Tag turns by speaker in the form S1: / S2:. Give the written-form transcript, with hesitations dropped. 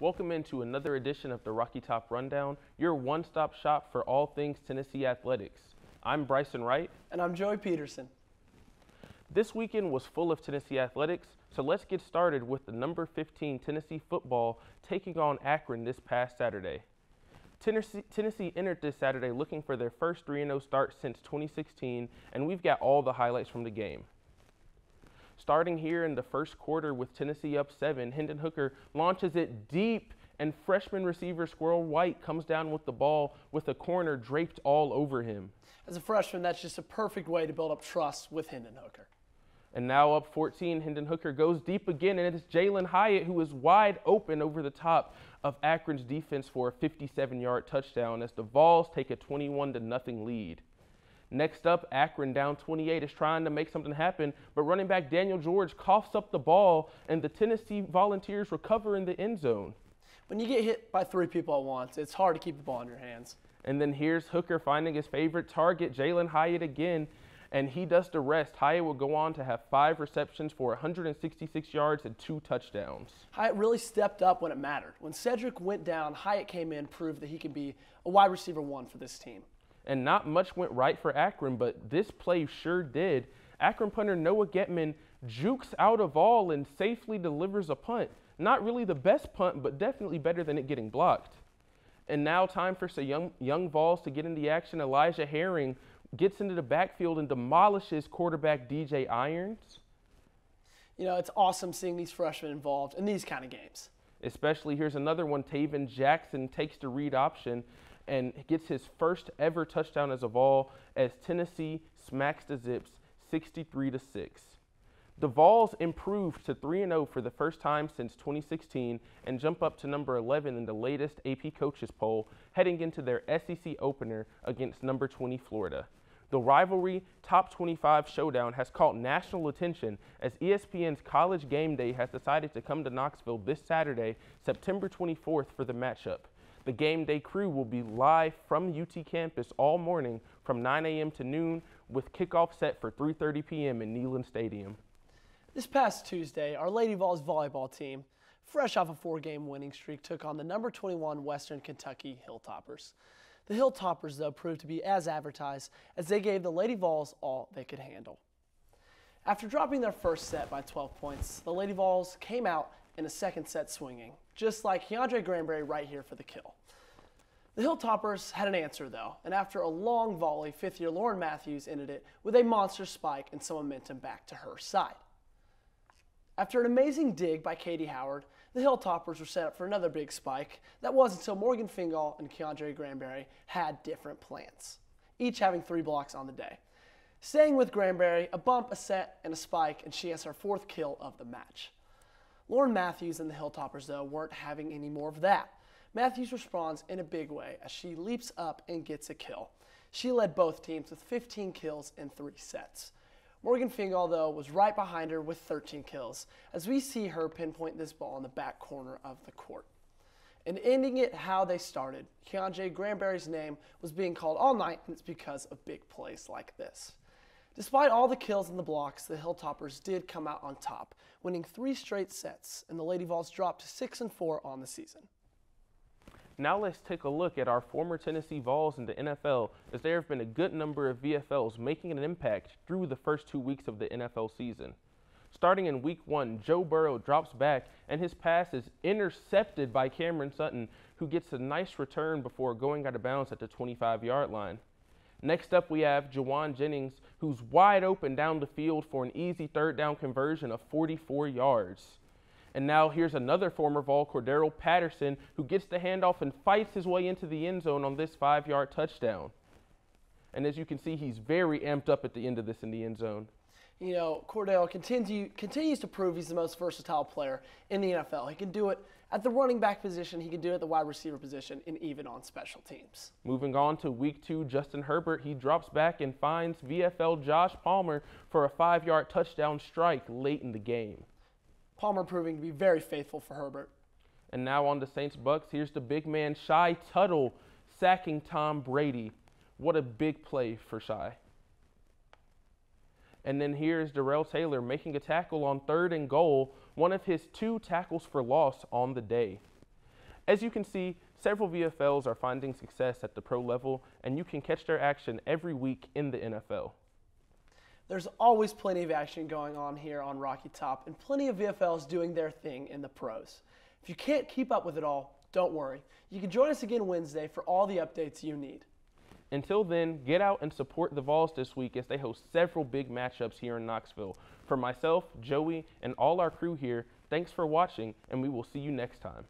S1: Welcome into another edition of the Rocky Top Rundown, your one-stop shop for all things Tennessee athletics. I'm Bryson Wright.
S2: And I'm Joey Peterson.
S1: This weekend was full of Tennessee athletics, so let's get started with the number 15 Tennessee football taking on Akron this past Saturday. Tennessee entered this Saturday looking for their first 3-0 start since 2016, and we've got all the highlights from the game. Starting here in the first quarter with Tennessee up 7, Hendon Hooker launches it deep, and freshman receiver Squirrel White comes down with the ball with a corner draped all over him.
S2: As a freshman, that's just a perfect way to build up trust with Hendon Hooker.
S1: And now up 14, Hendon Hooker goes deep again, and it is Jalen Hyatt who is wide open over the top of Akron's defense for a 57-yard touchdown as the Vols take a 21-0 lead. Next up, Akron down 28 is trying to make something happen, but running back Daniel George coughs up the ball, and the Tennessee Volunteers recover in the end zone.
S2: When you get hit by 3 people at once, it's hard to keep the ball in your hands.
S1: And then here's Hooker finding his favorite target, Jalen Hyatt again, and he does the rest. Hyatt will go on to have 5 receptions for 166 yards and 2 touchdowns.
S2: Hyatt really stepped up when it mattered. When Cedric went down, Hyatt came in, proved that he could be a wide receiver 1 for this team.
S1: And not much went right for Akron, but this play sure did. Akron punter Noah Getman jukes out a ball and safely delivers a punt. Not really the best punt, but definitely better than it getting blocked. And now time for some young Vols to get in the action. Elijah Herring gets into the backfield and demolishes quarterback DJ Irons.
S2: You know, it's awesome seeing these freshmen involved in these kind of games.
S1: Especially, here's another one. Taven Jackson takes the read option and gets his first ever touchdown as a Vol as Tennessee smacks the Zips 63-6. The Vols improved to 3-0 for the first time since 2016 and jump up to number 11 in the latest AP Coaches poll, heading into their SEC opener against number 20 Florida. The rivalry top 25 showdown has caught national attention as ESPN's College Game Day has decided to come to Knoxville this Saturday, September 24th for the matchup. The game day crew will be live from UT campus all morning from 9 a.m. to noon with kickoff set for 3:30 p.m. in Neyland Stadium.
S2: This past Tuesday, our Lady Vols volleyball team, fresh off a 4-game winning streak, took on the number 21 Western Kentucky Hilltoppers. The Hilltoppers, though, proved to be as advertised as they gave the Lady Vols all they could handle. After dropping their first set by 12 points, the Lady Vols came out in a second set swinging, just like Keandre Granberry right here for the kill. The Hilltoppers had an answer, though, and after a long volley, 5th-year Lauren Matthews ended it with a monster spike and some momentum back to her side. After an amazing dig by Katie Howard, the Hilltoppers were set up for another big spike. That was until Morgan Fingal and Keandre Granberry had different plans, each having 3 blocks on the day. Staying with Granberry, a bump, a set, and a spike, and she has her 4th kill of the match. Lauren Matthews and the Hilltoppers, though, weren't having any more of that. Matthews responds in a big way as she leaps up and gets a kill. She led both teams with 15 kills in 3 sets. Morgan Fingal, though, was right behind her with 13 kills as we see her pinpoint this ball in the back corner of the court. And ending it how they started, Keandre Granberry's name was being called all night, and it's because of big plays like this. Despite all the kills and the blocks, the Hilltoppers did come out on top, winning 3 straight sets, and the Lady Vols dropped to 6-4 on the season.
S1: Now let's take a look at our former Tennessee Vols in the NFL, as there have been a good number of VFLs making an impact through the first 2 weeks of the NFL season. Starting in Week 1, Joe Burrow drops back, and his pass is intercepted by Cameron Sutton, who gets a nice return before going out of bounds at the 25-yard line. Next up, we have Jawan Jennings, who's wide open down the field for an easy 3rd down conversion of 44 yards. And now here's another former Vol, Cordero Patterson, who gets the handoff and fights his way into the end zone on this 5-yard touchdown. And as you can see, he's very amped up at the end of this in the end zone.
S2: You know, Cordero continues to prove he's the most versatile player in the NFL. He can do it at the running back position, he can do it at the wide receiver position, and even on special teams.
S1: Moving on to Week 2, Justin Herbert, he drops back and finds VFL Josh Palmer for a 5-yard touchdown strike late in the game.
S2: Palmer proving to be very faithful for Herbert.
S1: And now on to Saints Bucks. Here's the big man, Shy Tuttle, sacking Tom Brady. What a big play for Shy. And then here's Darrell Taylor making a tackle on 3rd and goal, one of his 2 tackles for loss on the day. As you can see, several VFLs are finding success at the pro level, and you can catch their action every week in the NFL.
S2: There's always plenty of action going on here on Rocky Top and plenty of VFLs doing their thing in the pros. If you can't keep up with it all, don't worry. You can join us again Wednesday for all the updates you need.
S1: Until then, get out and support the Vols this week as they host several big matchups here in Knoxville. For myself, Joey, and all our crew here, thanks for watching, and we will see you next time.